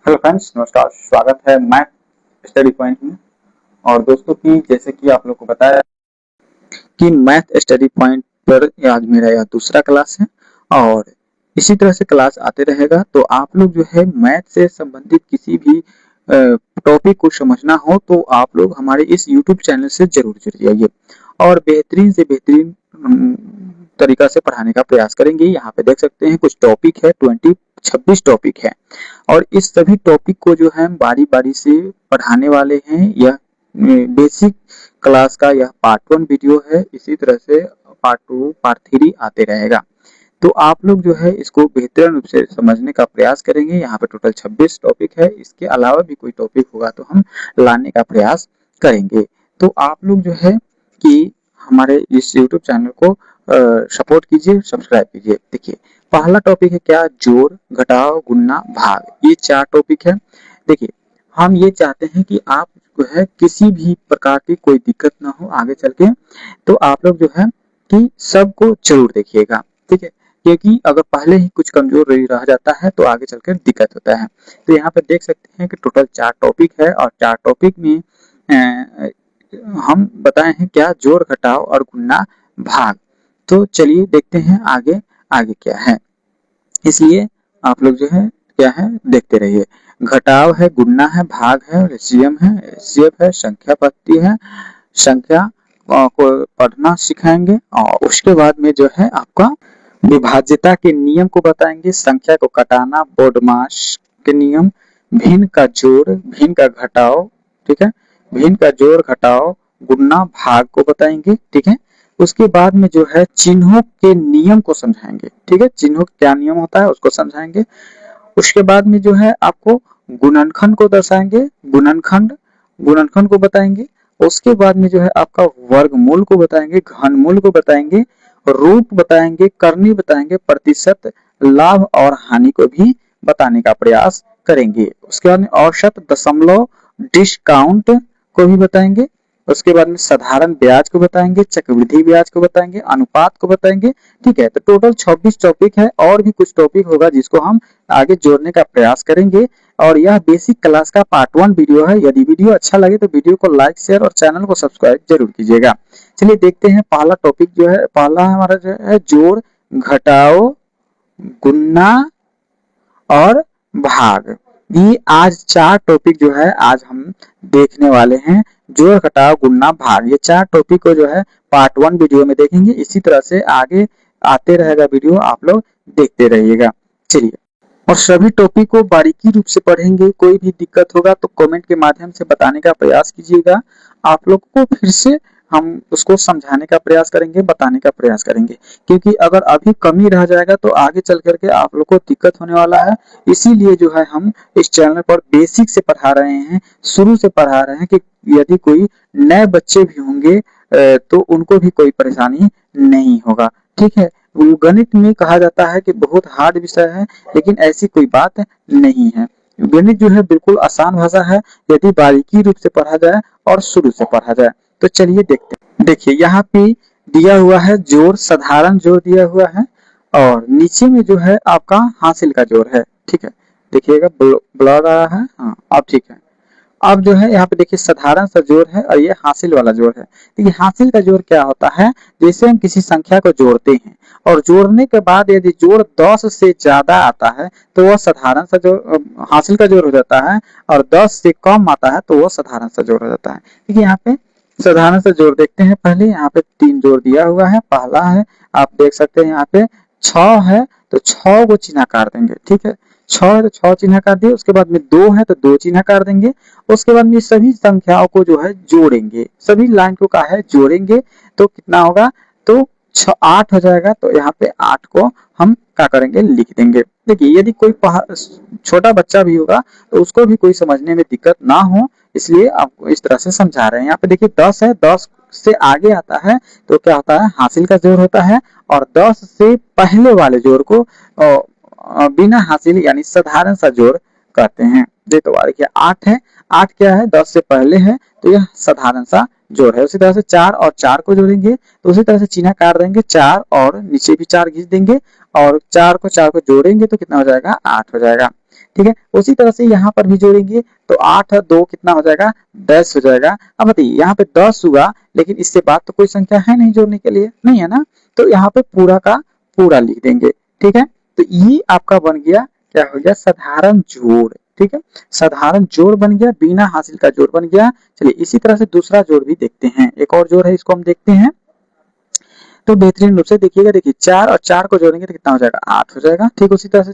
Hello friends, नमस्कार। स्वागत है मैथ स्टडी पॉइंट में। और दोस्तों की जैसे कि आप लोग को बताया कि मैथ स्टडी पॉइंट पर आज मेरा यह दूसरा क्लास है और इसी तरह से क्लास आते रहेगा। तो आप लोग जो है मैथ से संबंधित किसी भी टॉपिक को समझना हो तो आप लोग हमारे इस यूट्यूब चैनल से जरूर जुड़ जाइए और बेहतरीन से बेहतरीन तरीका से पढ़ाने का प्रयास करेंगे। यहाँ पे देख सकते हैं कुछ टॉपिक है, 26 टॉपिक है और इस सभी टॉपिक को जो है बारी बारी से पढ़ाने वाले हैं। यह बेसिक क्लास का यह पार्ट 1 वीडियो है। इसी तरह से पार्ट 2, पार्ट 3 आते रहेगा। तो आप लोग जो है इसको बेहतर रूप से समझने का प्रयास करेंगे। यहाँ पे टोटल 26 टॉपिक है। इसके अलावा भी कोई टॉपिक होगा तो हम लाने का प्रयास करेंगे। तो आप लोग जो है कि हमारे इस YouTube चैनल को सपोर्ट कीजिए, सब्सक्राइब कीजिए। देखिए पहला टॉपिक है क्या, जोड़, घटाव, गुणा, भाग। ये 4 टॉपिक है। देखिए हम ये चाहते हैं कि आप जो है किसी भी प्रकार की कोई दिक्कत ना हो आगे चल के, तो आप लोग जो है कि सबको जरूर देखिएगा, ठीक है। क्योंकि अगर पहले ही कुछ कमजोर रह जाता है तो आगे चलकर दिक्कत होता है। तो यहाँ पे देख सकते हैं कि टोटल 4 टॉपिक है और 4 टॉपिक में हम बताए हैं क्या, जोड़, घटाव और गुणा, भाग। तो चलिए देखते हैं आगे आगे क्या है। इसलिए आप लोग जो है क्या है देखते रहिए। घटाव है, गुणा है, भाग है, एलसीएम है, एचसीएफ है, संख्या पत्ती है। संख्या को पढ़ना सिखाएंगे और उसके बाद में जो है आपका विभाज्यता के नियम को बताएंगे, संख्या को कटाना, बोडमास के नियम, भिन्न का जोड़, भिन्न का घटाव, ठीक है, भिन्न का जोड़ घटाव, गुणा, भाग को बताएंगे, ठीक है। उसके बाद में जो है चिन्हों के नियम को समझाएंगे, ठीक है, चिन्हों का क्या नियम होता है उसको समझाएंगे। उसके बाद में जो है आपको गुणनखंड को दर्शाएंगे, गुणनखंड को बताएंगे। उसके बाद में जो है आपका वर्गमूल को बताएंगे, घनमूल को बताएंगे, रूट बताएंगे, करनी बताएंगे, प्रतिशत, लाभ और हानि को भी बताने का प्रयास करेंगे। उसके बाद में औसत, दशमलव, डिस्काउंट को भी बताएंगे। उसके बाद में साधारण ब्याज को बताएंगे, चक्रवृद्धि ब्याज को बताएंगे, अनुपात को बताएंगे, ठीक है। तो टोटल 26 टॉपिक है और भी कुछ टॉपिक होगा जिसको हम आगे जोड़ने का प्रयास करेंगे। और यह बेसिक क्लास का पार्ट 1 वीडियो है। यदि वीडियो अच्छा लगे तो वीडियो को लाइक, शेयर और चैनल को सब्सक्राइब जरूर कीजिएगा। चलिए देखते हैं पहला टॉपिक जो है, पहला हमारा जो है जोड़, घटाव, गुणा और भाग। ये आज 4 टॉपिक जो है आज हम देखने वाले हैं। जोड़, घटाव, गुणा, भाग, ये 4 टॉपिक को जो है पार्ट 1 वीडियो में देखेंगे। इसी तरह से आगे आते रहेगा वीडियो, आप लोग देखते रहिएगा। चलिए, और सभी टॉपिक को बारीकी रूप से पढ़ेंगे। कोई भी दिक्कत होगा तो कमेंट के माध्यम से बताने का प्रयास कीजिएगा। आप लोग को फिर से हम उसको समझाने का प्रयास करेंगे, बताने का प्रयास करेंगे। क्योंकि अगर अभी कमी रह जाएगा तो आगे चल करके आप लोग को दिक्कत होने वाला है। इसीलिए जो है हम इस चैनल पर बेसिक से पढ़ा रहे हैं, शुरू से पढ़ा रहे हैं कि यदि कोई नए बच्चे भी होंगे तो उनको भी कोई परेशानी नहीं होगा, ठीक है। गणित में कहा जाता है कि बहुत हार्ड विषय है, लेकिन ऐसी कोई बात नहीं है। गणित जो है बिल्कुल आसान भाषा है यदि बारीकी रूप से पढ़ा जाए और शुरू से पढ़ा जाए। तो चलिए देखते हैं। देखिए यहाँ पे दिया हुआ है जोड़, साधारण जोड़ दिया हुआ है और नीचे में जो है आपका हासिल का जोड़ है, ठीक है। देखिएगा ब्लर आ रहा है, हाँ अब ठीक है। अब जो है यहाँ पे देखिए साधारण सा जोड़ है और ये हासिल वाला जोड़ है। देखिए हासिल का जोड़ क्या होता है, जैसे हम किसी संख्या को जोड़ते हैं और जोड़ने के बाद यदि जोड़ 10 से ज्यादा आता है तो वह साधारण सा जोड़ हासिल का जोड़ हो जाता है, और 10 से कम आता है तो वह साधारण सा जोड़ हो जाता है। देखिए यहाँ पे साधारण सा जोड़ देखते हैं। पहले यहाँ पे 3 जोड़ दिया हुआ है। पहला है, आप देख सकते हैं यहाँ पे 6 है तो 6 को चिन्हाकार देंगे, ठीक है। 6 है तो 6 चिन्हाकार दिए। उसके बाद में 2 है तो 2 चिन्हाकार देंगे। उसके बाद में सभी संख्याओं को जो है जोड़ेंगे, सभी लाइन को कहा है जोड़ेंगे तो कितना होगा, तो 8 हो जाएगा। तो यहाँ पे 8 को हम क्या करेंगे, लिख देंगे। देखिए यदि कोई छोटा बच्चा भी होगा तो उसको भी कोई समझने में दिक्कत ना हो, इसलिए आपको इस तरह से समझा रहे हैं। यहाँ पे देखिए 10 है, 10 से आगे आता है तो क्या होता है, हासिल का जोड़ होता है। और 10 से पहले वाले जोड़ को बिना हासिल यानी साधारण सा जोड़ कहते हैं। देखिए 8 है, 8 क्या है, 10 से पहले है तो यह साधारण सा जोड़ है। उसी तरह से 4 और 4 को जोड़ेंगे तो उसी तरह से चिन्हाकार देंगे, 4 और नीचे भी 4 खींच देंगे और 4 को जोड़ेंगे तो कितना हो जाएगा, 8 हो जाएगा। ठीक है। उसी तरह से यहाँ पर भी जोड़ेंगे तो 8 और 2 कितना हो जाएगा, 10 हो जाएगा। अब बताइए यहाँ पे 10 हुआ, लेकिन इससे बाद तो कोई संख्या है नहीं जोड़ने के लिए, नहीं है ना, तो यहाँ पे पूरा का पूरा लिख देंगे। ठीक है, तो ये आपका बन गया, क्या हो गया, साधारण जोड़। ठीक है, साधारण जोड़ बन गया, बिना हासिल का जोड़ बन गया। चलिए इसी तरह से दूसरा जोड़ भी देखते हैं, एक और जोड़ है, इसको हम देखते हैं। तो बेहतरीन रूप से देखिएगा, देखिए 4 और 4 को जोड़ेंगे तो कितना हो जाएगा, 8 हो जाएगा। ठीक उसी तरह से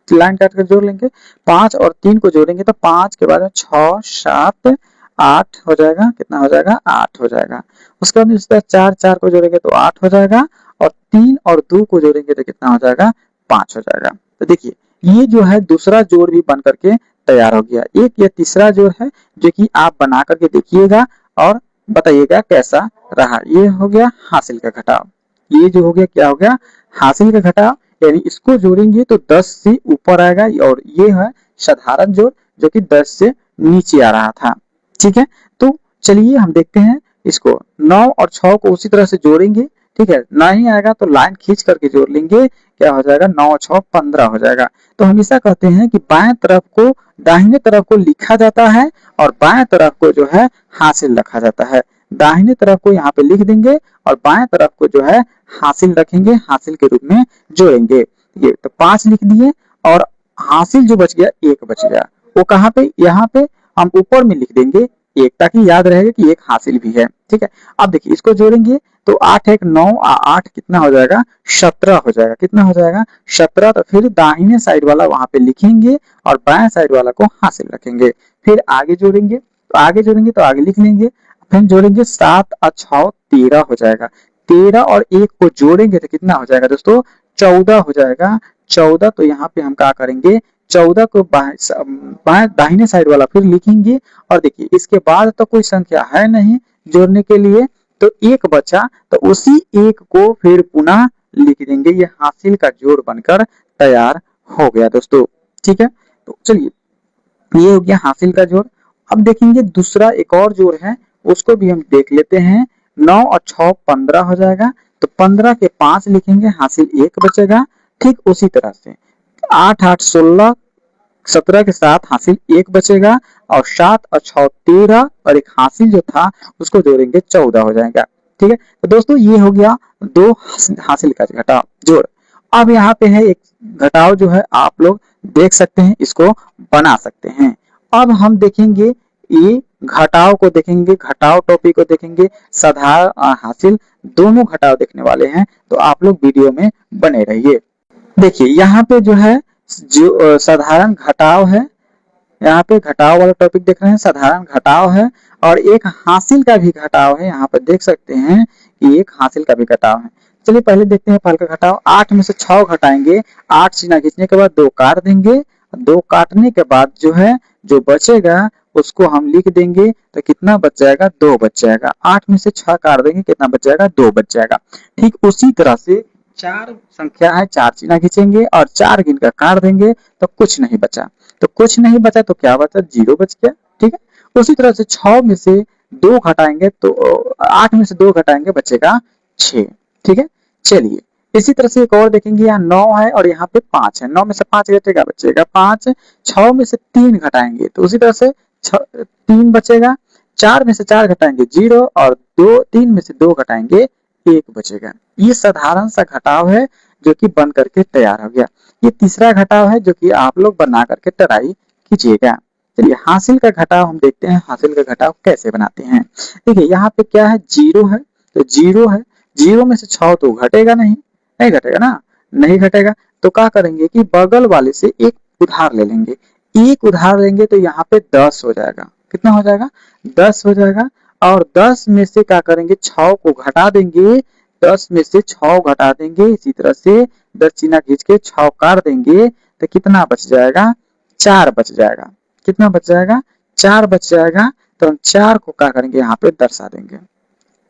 लाइन काट कर जोड़ लेंगे। 5 और 3 को जोड़ेंगे तो 5 के बाद में 6 7 8 हो जाएगा, कितना हो जाएगा, 8 हो जाएगा। उसके बाद इस तरह 4 4 को जोड़ेंगे तो 8 हो जाएगा, और 3 और 2 को जोड़ेंगे तो कितना हो जाएगा, 5 हो जाएगा। तो देखिए ये जो है दूसरा जोड़ भी बन करके तैयार हो गया। एक ये तीसरा जोड़ है जो कि आप बना करके देखिएगा और बताइएगा कैसा रहा। ये हो गया हासिल का घटाव, ये जो हो गया क्या हो गया, हासिल का घटाव, यानी इसको जोड़ेंगे तो 10 से ऊपर आएगा, और ये है साधारण जोड़ जो कि 10 से नीचे आ रहा था। ठीक है, तो चलिए हम देखते हैं इसको। 9 और 6 को उसी तरह से जोड़ेंगे। ठीक है, नहीं आएगा तो लाइन खींच करके जोड़ लेंगे, क्या हो जाएगा, 9 और 6 15 हो जाएगा। तो हमेशा कहते हैं कि बाएं तरफ को, दाहिने तरफ को लिखा जाता है और बाएं तरफ को जो है हासिल रखा जाता है। दाहिने तरफ को यहाँ पे लिख देंगे और बाएं तरफ को जो है हासिल रखेंगे, हासिल के रूप में जोड़ेंगे। ये तो 5 लिख दिए, और हासिल जो बच गया 1 बच गया, वो कहाँ पे, यहाँ पे हम ऊपर में लिख देंगे 1, ताकि याद रहेगा कि 1 हासिल भी है। ठीक है, अब देखिए इसको जोड़ेंगे तो 8 1 9 8 कितना हो जाएगा, 17 हो जाएगा। कितना हो जाएगा, 17। तो फिर दाहिने साइड वाला वहां पे लिखेंगे और बाएं साइड वाला को हासिल रखेंगे। फिर आगे जोड़ेंगे, तो आगे जोड़ेंगे तो आगे लिख लेंगे। फिर जोड़ेंगे 7 और 6 13 हो जाएगा। 13 और 1 को जोड़ेंगे तो कितना हो जाएगा दोस्तों, 14 हो जाएगा। 14, तो यहाँ पे हम क्या करेंगे, 14 को बाएं दाहिने साइड वाला फिर लिखेंगे, और देखिए इसके बाद तो कोई संख्या है नहीं जोड़ने के लिए, तो 1 बचा, तो उसी 1 को फिर पुनः लिख देंगे। ये हासिल का जोड़ बनकर तैयार हो गया दोस्तों। ठीक है, तो चलिए ये हो गया हासिल का जोड़। अब देखेंगे दूसरा एक और जोड़ है, उसको भी हम देख लेते हैं। 9 और 6 15 हो जाएगा, तो 15 के 5 लिखेंगे, हासिल 1 बचेगा। ठीक उसी तरह से 8 8 16, 17 के साथ हासिल 1 बचेगा, और 7 और 6 13, और एक हासिल जो था उसको जोड़ेंगे 14 हो जाएगा। ठीक है, तो दोस्तों ये हो गया 2 हासिल का घटाव जोड़। अब यहाँ पे है एक घटाव जो है, आप लोग देख सकते हैं, इसको बना सकते हैं। अब हम देखेंगे ये घटाव को देखेंगे, घटाव टॉपिक को देखेंगे, साधारण और हासिल दोनों घटाव देखने वाले हैं, तो आप लोग वीडियो में बने रहिए। देखिए यहाँ पे जो है जो साधारण घटाव है, यहाँ पे घटाव वाला टॉपिक देख रहे हैं, साधारण घटाव है, और एक हासिल का भी घटाव है। यहाँ पर देख सकते हैं कि एक हासिल का भी घटाव है। चलिए पहले देखते हैं फल का घटाव। 8 में से 6 घटाएंगे, 8 चिन्ह खींचने के बाद 2 काट देंगे, 2 काटने के बाद जो है जो बचेगा उसको हम लिख देंगे, तो कितना बच जाएगा, 2 बच जाएगा। 8 में से 6 काट देंगे, कितना बच जाएगा, 2 बच जाएगा। ठीक उसी तरह से 4 संख्या है, 4 चिन्ह खींचेंगे और 4 गिन कर काट देंगे, तो कुछ नहीं बचा। तो कुछ नहीं बचा तो क्या बचा, 0 बच गया। ठीक है, उसी तरह से 6 में से 2 घटाएंगे तो 8 में से 2 घटाएंगे, बचेगा 6। ठीक है, चलिए इसी तरह से एक और देखेंगे, यहाँ 9 है और यहाँ पे 5 है। 9 में से 5 घटेगा, बचेगा 5। 6 में से 3 घटाएंगे तो उसी तरह से 3 बचेगा। 4 में से 4 घटाएंगे 0, और 3 में से 2 घटाएंगे 1 बचेगा। ये साधारण सा घटाव है जो कि बन करके तैयार हो गया। ये तीसरा घटाव है जो कि आप लोग बना करके ट्राई कीजिएगा। चलिए हासिल का घटाव हम देखते हैं, हासिल का घटाव कैसे बनाते हैं। देखिए यहाँ पे क्या है, 0 है, तो 0 है, 0 में से 6 तो घटेगा नहीं, नहीं घटेगा ना, नहीं घटेगा। तो क्या करेंगे कि बगल वाले से एक उधार ले लेंगे। एक उधार लेंगे तो यहाँ पे 10 हो जाएगा। कितना हो जाएगा, 10 हो जाएगा। और 10 में से क्या करेंगे, 6 को घटा देंगे। 10 में से 6 घटा देंगे, इसी तरह से 10 चिन्ह खींच के 6 काट देंगे, तो कितना बच जाएगा, 4 बच जाएगा। कितना बच जाएगा, 4 बच जाएगा। तो हम 4 को क्या करेंगे, यहाँ पे दर्शा देंगे।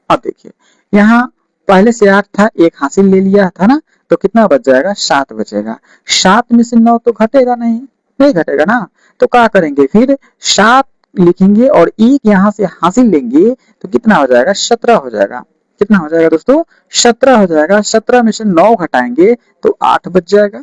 अब देखिए यहाँ पहले से 8 था, एक हासिल ले लिया था ना, तो कितना बच जाएगा, 7 बचेगा। 7 में से 9 तो घटेगा नहीं, नहीं घटेगा ना, तो क्या करेंगे, फिर 7 लिखेंगे और एक यहाँ से हासिल लेंगे, तो कितना हो जाएगा, 17 हो जाएगा। कितना हो जाएगा दोस्तों, 17 हो जाएगा। 17 में से 9 घटाएंगे तो 8 बच जाएगा।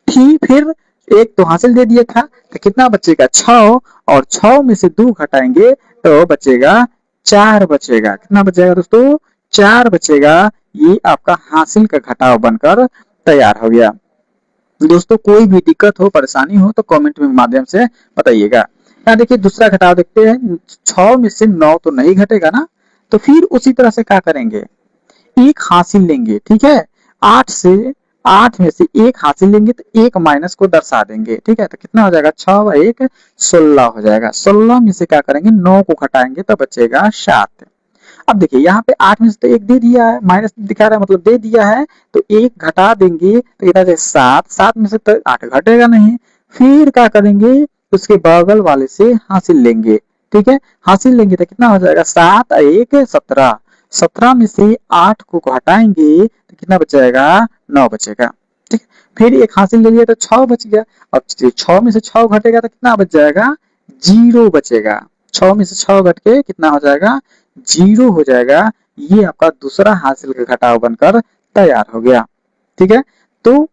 ठीक फिर एक तो हासिल दे दिया था, तो कितना बचेगा 6, और 6 में से 2 घटाएंगे तो बचेगा 4 बचेगा। कितना बचेगा दोस्तों? 4 बचेगा। ये आपका हासिल का घटाव बनकर तैयार हो गया। दोस्तों कोई भी दिक्कत हो, परेशानी हो तो कमेंट में माध्यम से बताइएगा। यहाँ देखिए दूसरा घटाव देखते हैं। 6 में से 9 तो नहीं घटेगा ना, तो फिर उसी तरह से क्या करेंगे, एक हासिल लेंगे, ठीक है। 8 में से एक हासिल लेंगे तो एक माइनस को दर्शा देंगे, ठीक है। तो कितना हो जाएगा? 6 व 1 16 हो जाएगा। 16 में से क्या करेंगे, 9 को घटाएंगे तो बचेगा 7। अब देखिए यहाँ पे 8 में से तो एक दे दिया है, माइनस दिखा रहा है मतलब दे दिया है, तो एक घटा देंगे तो कितना जाए 7। 7 में से तो 8 घटेगा नहीं। फिर क्या करेंगे, उसके बगल वाले से हासिल लेंगे, ठीक है। हासिल लेंगे तो कितना हो जाएगा? 7 और 1 17। 17 में से 8 को घटाएंगे तो कितना बचेगा? 9 बचेगा, ठीक। फिर एक हासिल ले लिया तो 6 बच गया। अब 6 में से 6 घटेगा तो कितना बच जाएगा? 0 बचेगा। 6 में से 6 घट के कितना हो जाएगा? 0 हो जाएगा। ये आपका दूसरा हासिल का घटाव बनकर तैयार हो गया, ठीक है। तो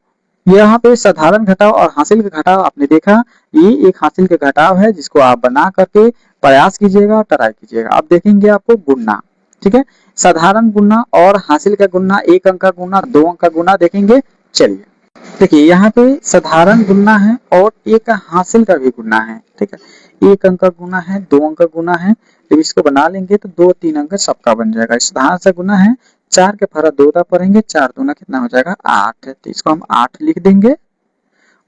यहाँ पे साधारण घटाव और हासिल का घटाव आपने देखा। ये एक हासिल का घटाव है जिसको आप बना करके प्रयास कीजिएगा और ट्राई कीजिएगा। अब देखेंगे आपको गुणा, ठीक है। साधारण गुणा और हासिल का गुणा, 1 अंक का गुणा, 2 अंक का गुणा देखेंगे। चलिए देखिए यहाँ पे साधारण गुणा है और एक हासिल का भी गुणा है, ठीक है। 1 अंक का गुणा है, 2 अंक का गुणा है। जब इसको बना लेंगे तो 2-3 अंक सबका बन जाएगा। साधारण सा गुणा है, 4 के पहरा 2 दा पढ़ेंगे, 4 दूना कितना हो जाएगा? 8। तो इसको हम 8 लिख देंगे।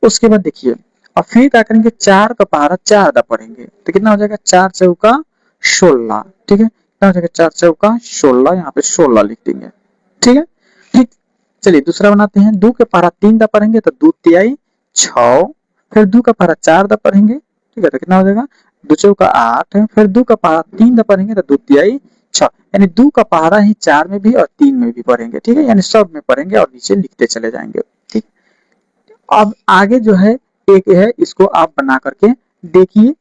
उसके बाद देखिए और फिर क्या करेंगे, 4 का पहाड़ा 4 दा पढ़ेंगे तो कितना हो जाएगा? 4 चौका 16, ठीक है। कितना हो जाएगा? 4 चौका 16। यहाँ पे 16 लिख देंगे, ठीक है। ठीक, चलिए दूसरा बनाते हैं। 2 के पहाड़ा 3 दा पढ़ेंगे तो 2 तिहाई 6। फिर 2 का पहाड़ा 4 दा पढ़ेंगे, ठीक है। तो कितना हो जाएगा? 2 चौका 8। फिर 2 का पहाड़ा 3 दा पढ़ेंगे तो 2 तिहाई 6। यानी 2 का पहाड़ा ही 4 में भी और 3 में भी पढ़ेंगे, ठीक है। यानी सब में पढ़ेंगे और नीचे लिखते चले जाएंगे, ठीक। अब आगे जो है एक है, इसको आप बना करके देखिए।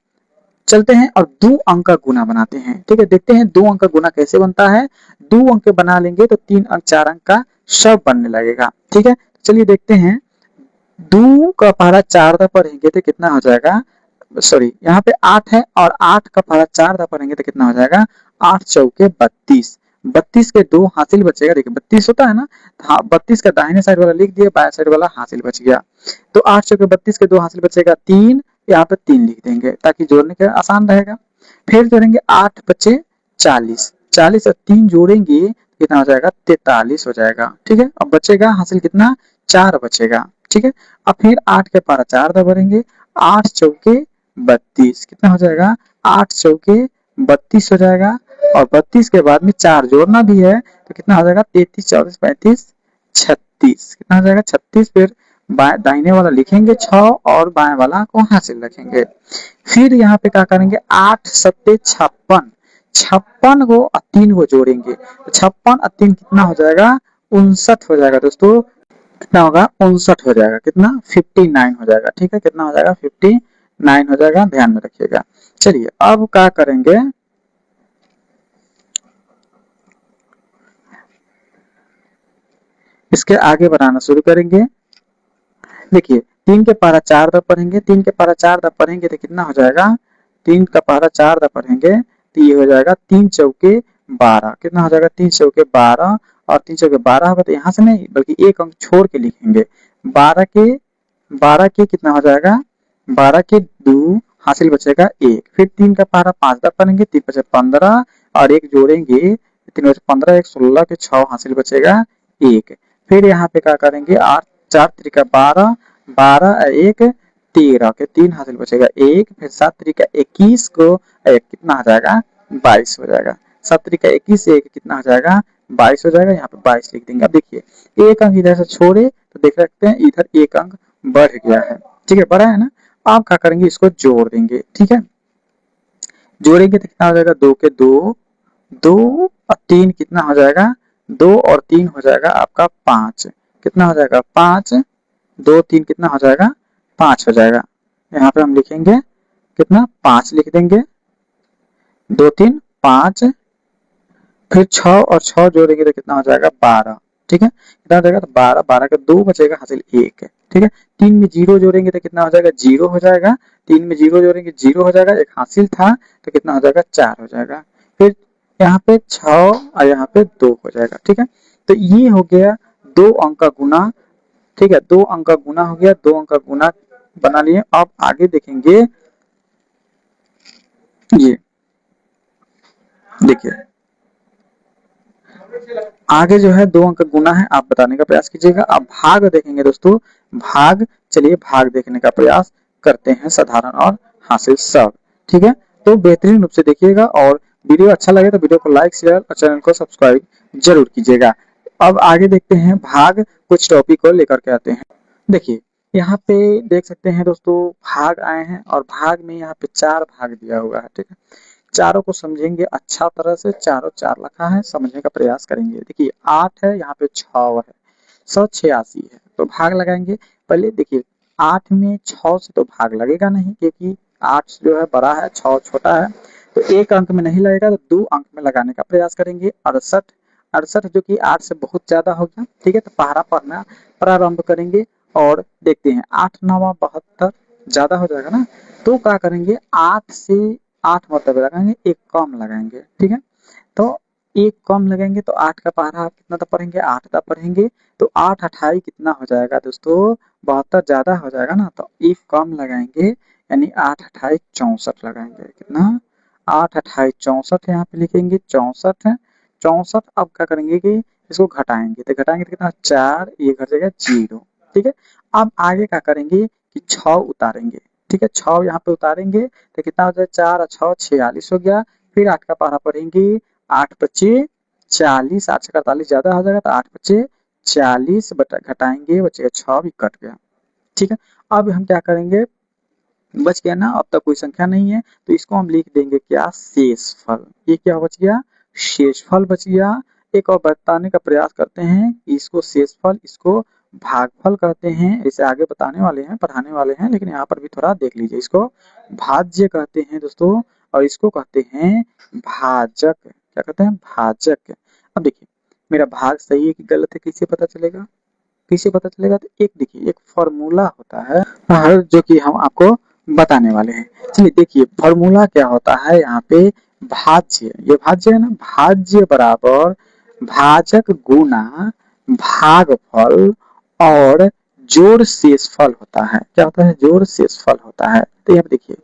चलते हैं और 2 अंक का गुना बनाते हैं, ठीक है। देखते हैं 2 अंक का गुना कैसे बनता है। 2 अंक बना लेंगे तो 3 अंक 4 अंक का सब बनने लगेगा, ठीक है। चलिए देखते हैं। 2 का पहाड़ा 4 दा पढ़ेंगे तो कितना हो जाएगा? सॉरी यहाँ पे 8 है और 8 का पहाड़ा 4 दा पढ़ेंगे तो कितना हो जाएगा? 8 चौके 32। 32 के 2 हासिल बचेगा। देखिए 32 होता है ना, हाँ 32 का दाहिने साइड वाला लिख दिया, बाएं साइड वाला हासिल बच गया। तो 8 चौके 32 के 2 हासिल बचेगा 3। यहाँ पे 3 लिख देंगे ताकि जोड़ने के आसान रहेगा। फिर जोड़ेंगे 8 बचे 40। 40 और 3 जोड़ेंगे कितना हो जाएगा? 43 हो जाएगा, ठीक है। अब बचेगा हासिल कितना? 4 बचेगा, ठीक है। अब फिर 8 के पारा 4 दा भरेंगे। 8 चौके 32 कितना हो जाएगा? 8 चौके 32 हो जाएगा। और 32 के बाद में 4 जोड़ना भी है तो कितना हो जाएगा? 33 34 35 36 कितना हो जाएगा? 36। फिर दाहिने वाला लिखेंगे 6 और बाएं वाला को हासिल रखेंगे। फिर यहाँ पे क्या करेंगे? 8 सत्ते 56। 56 को और 3 को जोड़ेंगे तो 56 और 3 कितना हो जाएगा? 59 हो जाएगा दोस्तों। कितना होगा? 59 हो जाएगा। कितना? 59 हो जाएगा, ठीक है। कितना हो जाएगा? 59 हो जाएगा, ध्यान में रखिएगा। चलिए अब क्या करेंगे, इसके आगे बढ़ाना शुरू करेंगे। देखिए 3 के पारा 4 दा पढ़ेंगे। 3 के पारा 4 दा पढ़ेंगे तो कितना हो जाएगा? 3 का पारा 4 दा पढ़ेंगे तो ये हो जाएगा 3 चौके 12। कितना हो जाएगा? 3 चौके 12। और 3 चौके 12 होगा तो यहाँ से नहीं बल्कि एक अंक छोड़ के लिखेंगे। 12 के कितना हो जाएगा? 12 के 2 हासिल बचेगा 1। फिर 3 का पारा 5 दा पढ़ेंगे, 3 बचे 15 और 1 जोड़ेंगे 3 बचे 15, 1 16 के 6 हासिल बचेगा 1। फिर यहाँ पे क्या करेंगे? 8 4 त्रिका 12, 12 1 13 के 3 हासिल बचेगा 1। फिर 7 त्रिका 21 को 1 कितना हो जाएगा? 22 हो जाएगा। 7 त्रिका 21 1 कितना हो जाएगा? 22 हो जाएगा। यहाँ पे 22 लिख देंगे। अब देखिए एक अंक इधर से छोड़े तो देख सकते हैं इधर एक अंक बढ़ गया है, ठीक है। बढ़ा है ना। आप क्या करेंगे? इसको जोड़ देंगे, ठीक है। जोड़ेंगे तो कितना हो जाएगा? 2 के 2, 2 और 3 कितना हो जाएगा? 2 और 3 हो जाएगा आपका 5। कितना हो जाएगा? 5। 2 3 कितना हो जाएगा? 5 हो जाएगा। यहाँ पे हम लिखेंगे कितना? 5 लिख देंगे। 2 3 5। फिर 6 और 6 जोड़ेंगे तो कितना हो जाएगा? 12। ठीक है, कितना हो जाएगा, तो 12, 12 का 2 बचेगा, हासिल 1 है। ठीक है, 3 में 0 जोड़ेंगे तो कितना हो जाएगा, 0 हो जाएगा। 3 में 0 जोड़ेंगे 0 हो जाएगा, एक हासिल था तो कितना हो जाएगा, 4 हो जाएगा। फिर यहाँ पे 6 और यहाँ पे 2 हो जाएगा। ठीक है, तो ये हो गया 2 अंक का गुना। ठीक है, 2 अंक का गुना हो गया, 2 अंक का गुना बना लिए। अब आगे देखेंगे, ये देखिए आगे जो है 2 अंक का गुना है, आप बताने का प्रयास कीजिएगा। अब भाग देखेंगे दोस्तों, भाग, चलिए भाग देखने का प्रयास करते हैं, साधारण और हासिल सब। ठीक है, तो बेहतरीन रूप से देखिएगा, और वीडियो अच्छा लगे तो वीडियो को लाइक, शेयर और चैनल को सब्सक्राइब जरूर कीजिएगा। अब आगे देखते हैं, भाग कुछ टॉपिक को लेकर के आते हैं। देखिए यहाँ पे देख सकते हैं दोस्तों, भाग आए हैं और भाग में यहाँ पे 4 भाग दिया हुआ है। ठीक है, चारों को समझेंगे अच्छा तरह से, चारों 4 लिखा है, समझने का प्रयास करेंगे। देखिए 8 है, यहाँ पे 6 है, 186 है, तो भाग लगाएंगे। पहले देखिए 8 में 6 से तो भाग लगेगा नहीं, क्योंकि 8 जो है बड़ा है, 6 छोटा है, तो एक अंक में नहीं लगेगा, तो 2 अंक में लगाने का प्रयास करेंगे। 68, 68 जो कि 8 से बहुत ज्यादा हो गया। ठीक है, तो पहरा पढ़ना प्रारंभ करेंगे और देखते हैं, 8 9 72 ज्यादा हो जाएगा ना, तो क्या करेंगे, 8 से 8 मरतबे लगाएंगे, एक कम लगाएंगे। ठीक है, तो एक कम लगाएंगे तो 8 का पहरा कितना तक पढ़ेंगे, 8 तक पढ़ेंगे, तो 8 28 कितना हो जाएगा दोस्तों, 72 ज्यादा हो जाएगा ना, तो एक कम लगाएंगे, यानी 8 28 64 लगाएंगे। कितना, 8 28 64 यहाँ पे लिखेंगे, 64 है, 64। अब क्या करेंगे कि इसको घटाएंगे, तो घटाएंगे तो कितना, 4, ये घट जाएगा 0। ठीक है, अब आगे क्या करेंगे कि 6 उतारेंगे। ठीक है, 6 यहाँ पे उतारेंगे तो कितना हो जाएगा, 4 और 6 46 हो गया। फिर 8 का पहरा पढ़ेंगे, 8 पच्चे 40, 8 से 48 ज्यादा हो जाएगा, तो 8 पच्चे 40 बटा घटाएंगे, बचेगा 6, भी कट गया। ठीक है, अब हम क्या करेंगे, बच गया ना, अब तक कोई संख्या नहीं है, तो इसको हम लिख देंगे क्या, शेषफल। ये क्या बच गया, शेषफल बच गया। एक और बताने का प्रयास करते हैं, इसको शेषफल, इसको भागफल कहते हैं। इसे आगे बताने वाले हैं, पढ़ाने वाले हैं, लेकिन यहाँ पर भी थोड़ा देख लीजिए। इसको भाज्य कहते हैं दोस्तों, और इसको कहते हैं भाजक। क्या कहते हैं, भाजक। अब देखिए मेरा भाग सही है कि गलत है, कैसे पता चलेगा, कैसे पता चलेगा, तो एक देखिए, एक फॉर्मूला होता है जो कि हम आपको बताने वाले हैं। चलिए देखिए फॉर्मूला क्या होता है, यहाँ पे भाज्य, ये भाज्य है ना, भाज्य बराबर भाजक गुना भागफल और जोड़ शेषफल होता है। क्या होता है, जोड़ शेषफल होता है। तो यहाँ पे देखिए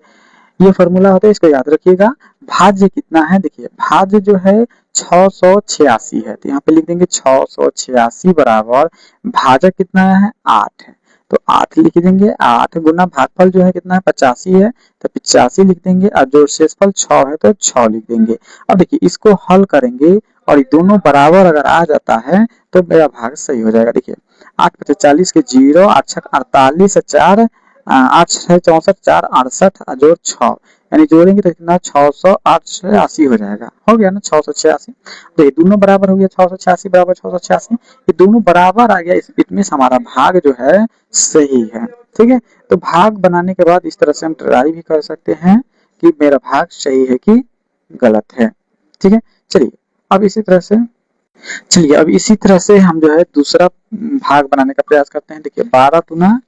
ये फॉर्मूला होता है, इसको याद रखिएगा। भाज्य कितना है, देखिए भाज्य जो है 686 है, तो यहाँ पे लिख देंगे 686 बराबर भाजक कितना है, 8 है, तो 8 लिख देंगे। 8 गुना भागफल जो है कितना है, 85 है, तो 85 लिख देंगे, और जो शेषफल 6 है तो 6 लिख देंगे। अब देखिए इसको हल करेंगे और ये दोनों बराबर अगर आ जाता है तो मेरा भाग सही हो जाएगा। देखिए 8 पचे 40 के 0, 8 छक 48, 4 8 6 64, 4 68 जोड़ 6, यानी जोड़ेंगे तो कितना, 688 हो जाएगा। हो गया ना 686, तो ये दोनों बराबर हो गया, 686 बराबर 686, ये दोनों बराबर आ गया, इसमें हमारा भाग जो है सही है। ठीक है, तो भाग बनाने के बाद इस तरह से हम ट्राई भी कर सकते हैं कि मेरा भाग सही है कि गलत है। ठीक है, चलिए अब इसी तरह से, चलिए अब इसी तरह से हम जो है दूसरा भाग बनाने का प्रयास करते हैं। देखिए 12 गुना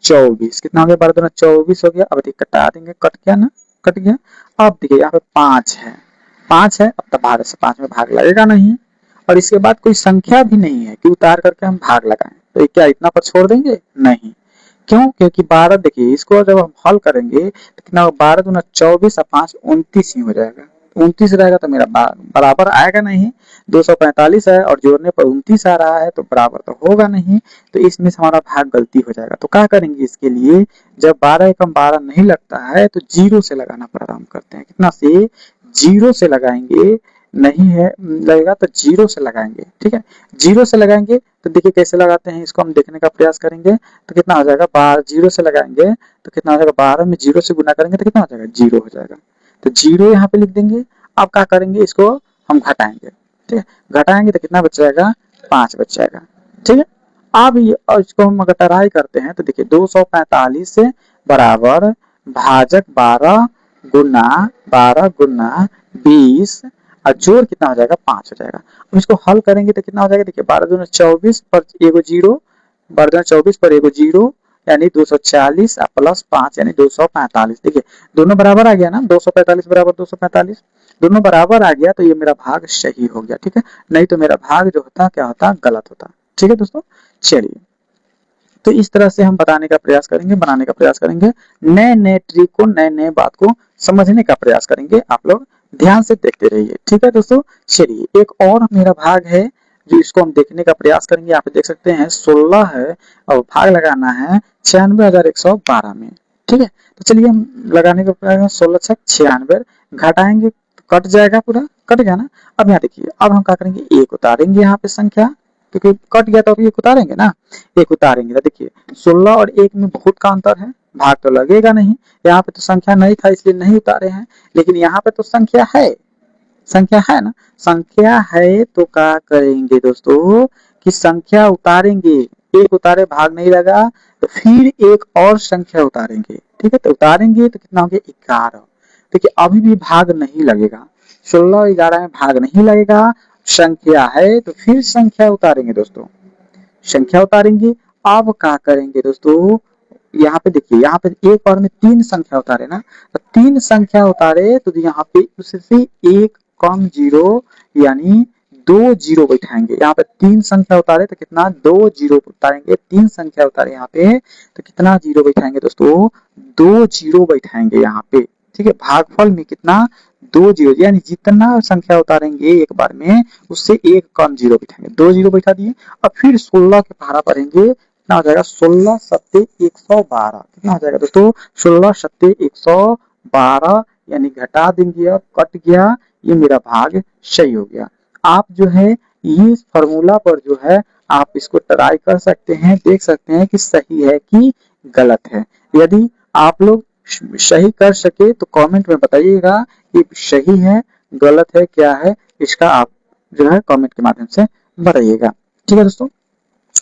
24 कितना हो गया, 12 गुना 24 हो गया। अब देखिए कटा देंगे, कट गया ना, कट गया। अब देखिए यहाँ पे 5 है, 5 है, अब तो 12 से 5 में भाग लगेगा नहीं, और इसके बाद कोई संख्या भी नहीं है कि उतार करके हम भाग लगाएं, तो ये क्या इतना पर छोड़ देंगे, नहीं। क्यों, क्योंकि 12 देखिए इसको जब हम हल करेंगे तो कितना, 12 गुना 24 और 5 29 ही हो जाएगा। 29 रहेगा तो मेरा बराबर आएगा नहीं, 245 है और जोड़ने पर 29 आ रहा है, तो बराबर तो होगा नहीं, तो इसमें से हमारा भाग गलती हो जाएगा। तो क्या करेंगे इसके लिए, जब 12 एकम 12 नहीं लगता है तो 0 से लगाना प्रारंभ करते हैं। कितना से, 0 से लगाएंगे, नहीं है लगेगा तो 0 से लगाएंगे। ठीक है, 0 से लगाएंगे तो देखिए कैसे लगाते हैं, इसको हम देखने का प्रयास करेंगे। तो कितना हो जाएगा, 12 0 से लगाएंगे तो कितना हो जाएगा, 12 में 0 से गुना करेंगे तो कितना हो जाएगा, 0 हो जाएगा, तो 0 यहाँ पे लिख देंगे। अब क्या करेंगे, इसको हम घटाएंगे। ठीक है, घटाएंगे तो कितना बच जाएगा, 5 बच जाएगा। ठीक है, अब इसको हम अगर ट्राई करते हैं तो देखिए 245 से बराबर भाजक 12 गुना 20 और जोड़ कितना हो जाएगा 5 हो जाएगा। अब इसको हल करेंगे तो कितना हो जाएगा, देखिए 12 दूनी 24 पर एगो जीरो, 12 दूनी 24 पर एगो जीरो यानी 240 प्लस 5 यानी 245। देखिए दोनों बराबर आ गया ना, 245 बराबर 245, दोनों बराबर आ गया तो ये मेरा भाग सही हो गया। ठीक है, नहीं तो मेरा भाग जो होता क्या होता, गलत होता। ठीक है दोस्तों, चलिए तो इस तरह से हम बताने का प्रयास करेंगे, बनाने का प्रयास करेंगे, नए नए ट्रिक को, नए नए बात को समझने का प्रयास करेंगे। आप लोग ध्यान से देखते रहिए। ठीक है दोस्तों, चलिए एक और मेरा भाग है जो इसको हम देखने का प्रयास करेंगे। आप देख सकते हैं 16 है और भाग लगाना है 96,112 में। ठीक है, तो चलिए हम लगाने का प्रयास, 16 छक 96 घटाएंगे तो कट जाएगा, पूरा कट गया ना। अब यहाँ देखिए, अब हम क्या करेंगे, एक उतारेंगे यहाँ पे संख्या, क्योंकि कट गया तो अभी एक उतारेंगे ना, एक उतारेंगे तो देखिए 16 और 1 में बहुत का अंतर है, भाग तो लगेगा नहीं। यहाँ पे तो संख्या नहीं था इसलिए नहीं उतारे हैं, लेकिन यहाँ पे तो संख्या है, संख्या है ना, संख्या है तो क्या करेंगे दोस्तों कि संख्या उतारेंगे, एक उतारे भाग नहीं लगा तो फिर एक और संख्या उतारेंगे। ठीक है, तो उतारेंगे तो कितना हो गया 11। देखिए अभी भी भाग नहीं लगेगा, 16 और 11 में भाग नहीं लगेगा, संख्या है तो फिर संख्या उतारेंगे दोस्तों, संख्या उतारेंगे। अब क्या करेंगे दोस्तों, यहाँ पे देखिए, यहाँ पे एक बार में 3 संख्या उतारे ना, तो 3 संख्या उतारे तो यहाँ पे उससे एक कम जीरो यानी 2 जीरो बैठाएंगे। यहाँ पे 3 संख्या उतारे तो कितना 2 जीरो उतारेंगे, 3 संख्या उतारे यहाँ पे तो कितना जीरो बैठाएंगे दोस्तों, 2 जीरो बैठाएंगे यहाँ पे। ठीक है, भागफल में कितना 2 जीरो, यानी जितना संख्या उतारेंगे एक बार में उससे एक कम जीरो बैठाएंगे, 2 जीरो बैठा दिए। अब फिर 16 के पहाड़ा पढ़ेंगे, कितना हो जाएगा 16 सत्ते 112, कितना हो जाएगा दोस्तों 16 सत्ते 112 यानी घटा देंगे, अब कट गया, ये मेरा भाग सही हो गया। आप जो है ये फॉर्मूला पर जो है आप इसको ट्राई कर सकते हैं, देख सकते हैं कि सही है कि गलत है। यदि आप लोग सही कर सके तो कमेंट में बताइएगा कि सही है गलत है क्या है, इसका आप जो है कमेंट के माध्यम से बताइएगा। ठीक है दोस्तों,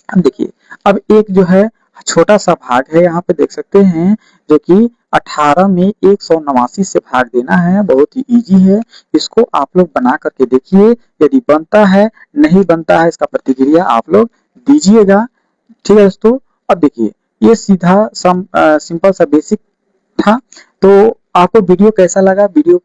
अब देखिए अब एक जो है छोटा सा भाग है, यहाँ पे देख सकते हैं जो कि 18 में 189 से भाग देना है, बहुत ही इजी है। इसको आप लोग बना करके देखिए, यदि बनता है नहीं बनता है इसका प्रतिक्रिया आप लोग दीजिएगा। ठीक है दोस्तों, अब देखिए ये सीधा सिंपल सा बेसिक था। तो आपको वीडियो कैसा लगा, वीडियो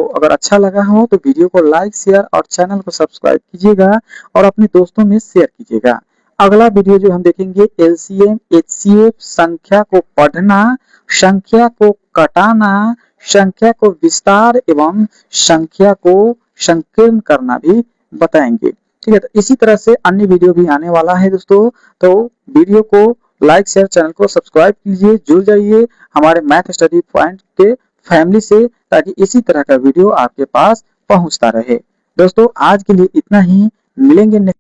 अगर अच्छा लगा हो तो वीडियो को लाइक शेयर और चैनल को सब्सक्राइब कीजिएगा और अपने दोस्तों में शेयर कीजिएगा। अगला वीडियो जो हम देखेंगे एलसीएम एचसीएफ, संख्या को पढ़ना, संख्या को कटाना, संख्या को विस्तार एवं संख्या को संकीर्ण करना भी बताएंगे। ठीक है, तो इसी तरह से अन्य वीडियो भी आने वाला है दोस्तों, तो वीडियो को लाइक शेयर, चैनल को सब्सक्राइब कीजिए, जुड़ जाइए हमारे मैथ स्टडी पॉइंट के फैमिली से, ताकि इसी तरह का वीडियो आपके पास पहुंचता रहे। दोस्तों आज के लिए इतना ही, मिलेंगे